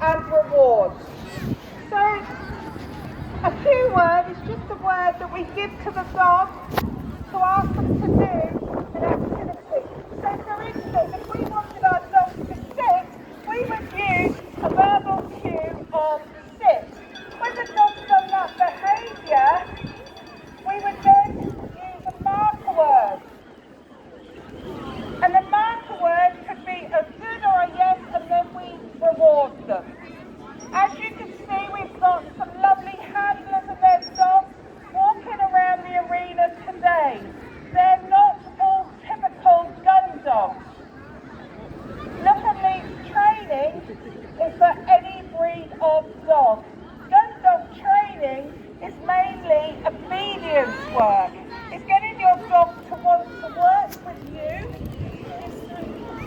and rewards. So a cue word is just a word that we give to the dog to ask them to do an activity. So for instance, if we wanted our dog to sit, we would use a verbal cue of sit. When the dog's done that behaviour, we would then use a marker word. And the marker word could be a good or a yes, and then we reward them. As you can see, we've got some lovely handlers and their dogs walking around the arena today. They're not all typical gun dogs. Look and Lead's training is for any breed of dog. Gun dog training is mainly obedience work. It's getting your dog to want to work with you,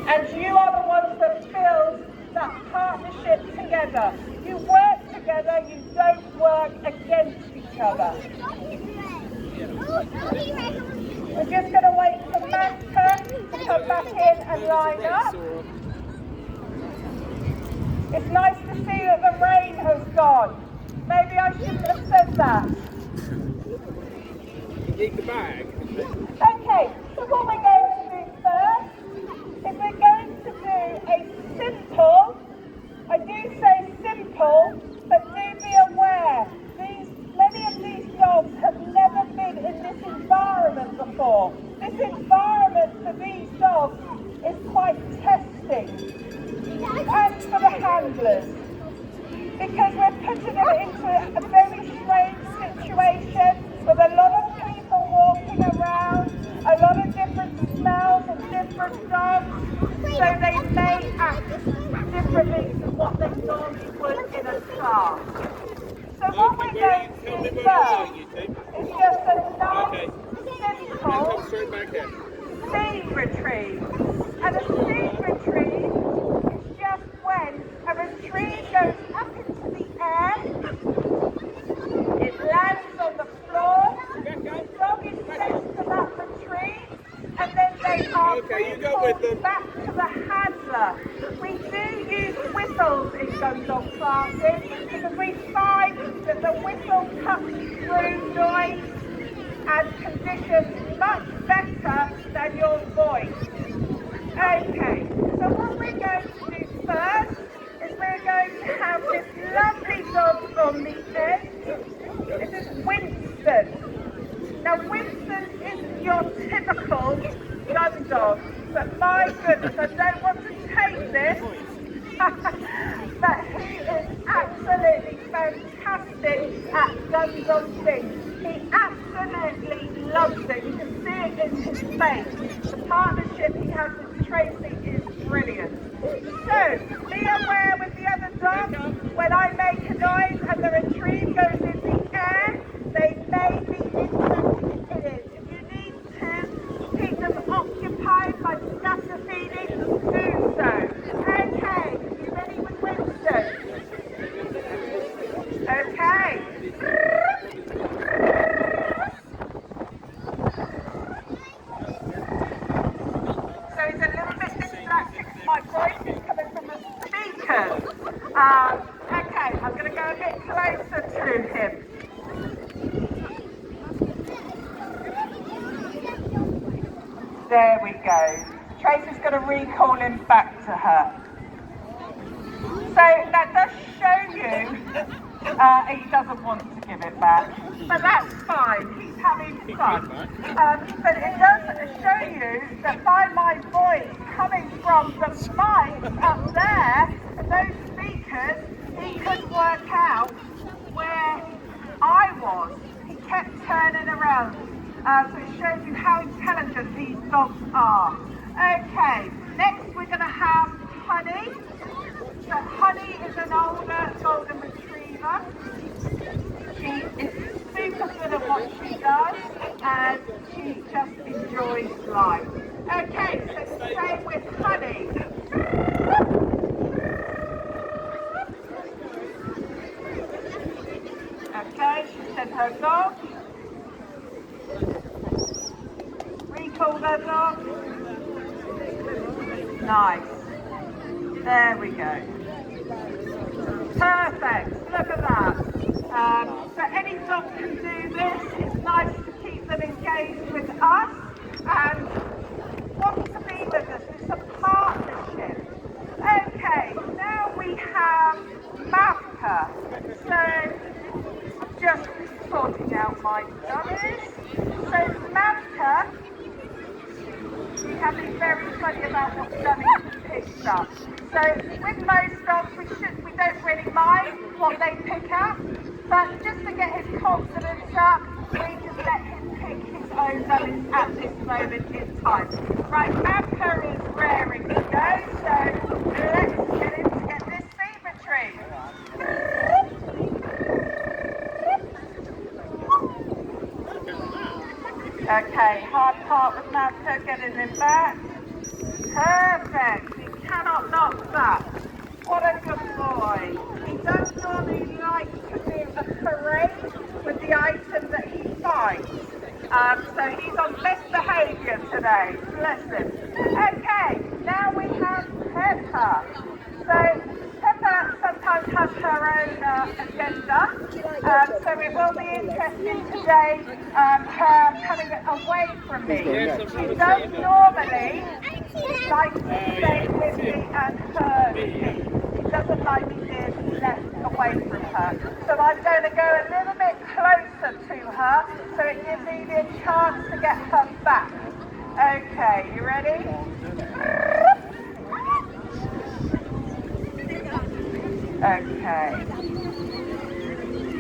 and you are the ones that build that partnership together. You work together, you don't work against each other. We're just going to wait for Manta to come back in and line up. It's nice to see that the rain has gone. Maybe I shouldn't have said that. You need the bag. Okay, so what we're going to do first is we're going to do a simple, I do say simple, but do be aware, many of these dogs have never been in this environment before. This environment for these dogs is quite testing, and for the handlers, because we're putting them into a very strange situation with a lot of people walking around, a lot of different smells and different dogs, so they may act differently to what they normally would in a class. So what we're going to do first is just a nice, simple seed retrieve. And a seed retrieve is just when a retrieve goes up into the air, it lands on the floor, the dog is sent to that retrieve, and then they are recalled back to the handler. We do use whistles in gun dog classes because we find that the whistle cuts through noise and conditions much better than your voice. Okay, so what we're going to do first is we're going to have this lovely dog on the end. This is Winston. Now Winston isn't your typical gun dog, but my goodness, I don't want to take this, but he is absolutely fantastic at gun dog things. He absolutely loves it. You can see it in his face. The partnership he has with Tracy is brilliant. So, be aware with the other dogs, when I make a noise and the retrieve goes in the air, they may be interested in it. If you need to keep them occupied by scatter feeding, do so. Okay, you ready with Winston? Okay. So he's a little bit distracted because my voice is coming from the speakers. Okay, I'm going to go a bit closer to him. There we go. Tracy's going to recall him back to her. So that does show you he doesn't want to give it back, but that's fine, he's having fun. But it does show you that by my voice coming from the mic up there, and those speakers, he could work out where I was. He kept turning around. So it shows you how intelligent these dogs are. Okay, next we're going to have Honey. So Honey is an older golden retriever. She is super good at what she does, and she just enjoys life. Okay, so stay with Honey. Okay, she said her dog. Recall her dog. Nice. There we go. Perfect. Look at that. So any dog can do this. It's nice to keep them engaged with us and want to be with us. It's a partnership. Okay, now we have Mavka. So I'm just sorting out my dummies. So Mavka, we have been very funny about what dummies he picks up. So with most dogs, we don't really mind what they pick up, but just to get his confidence up, we just let him pick his own dummies at this moment in time. Right, Mavka is raring to go, so let's get him to get this symmetry. Okay, hard part with Mavka, getting him back. Perfect, he cannot knock that. What a good boy. He does normally like to do a parade with the item that he finds. So he's on best behaviour today, bless him. Okay, now we have Pepper. So Pepper sometimes has her own agenda, so it will be interesting today, her coming away from me. She does normally like to stay with me and herd me. She doesn't like me being left away from her. So I'm going to go a little bit closer to her, so it gives me the chance to get her back. Okay, you ready? Okay.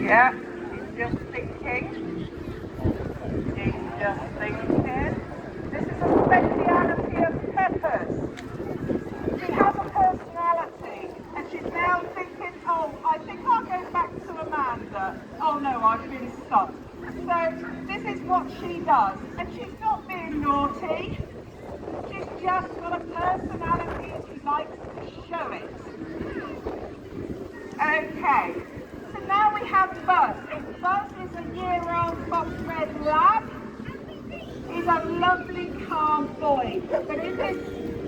Yeah, she's just thinking. She's just thinking. This is a speciality of Pepper's. She has a personality, and she's now thinking, oh, I think I'll go back to Amanda. Oh no, I've been stopped. So this is what she does, and she's not being naughty. She's just got a personality and she likes to show it. Okay, so now we have Buzz. Buzz is a year-old fox red lab. He's a lovely, calm boy, but in this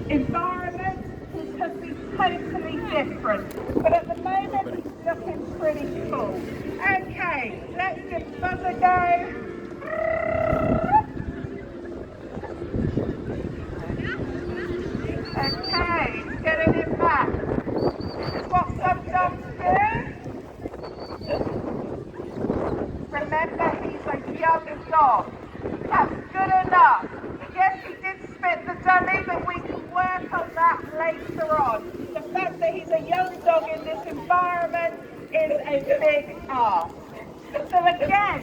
environment, he could be totally different. But at the moment, he's looking pretty cool. Okay, let's give Buzz a go. Okay, he's getting him back. This is what some dogs do. Remember, he's a young dog. That's good enough. Yes, he did spit the dummy, but we can work on that later on. The fact that he's a young dog in this environment is a big ask. So again,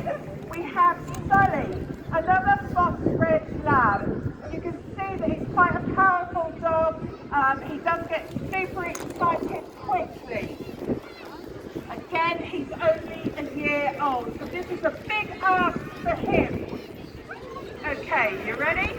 we have Sully, another fox red lab. You can see that he's quite a powerful dog. He does get super excited quickly. Again, he's only a year old, so this is a big ask for him. Okay, you ready?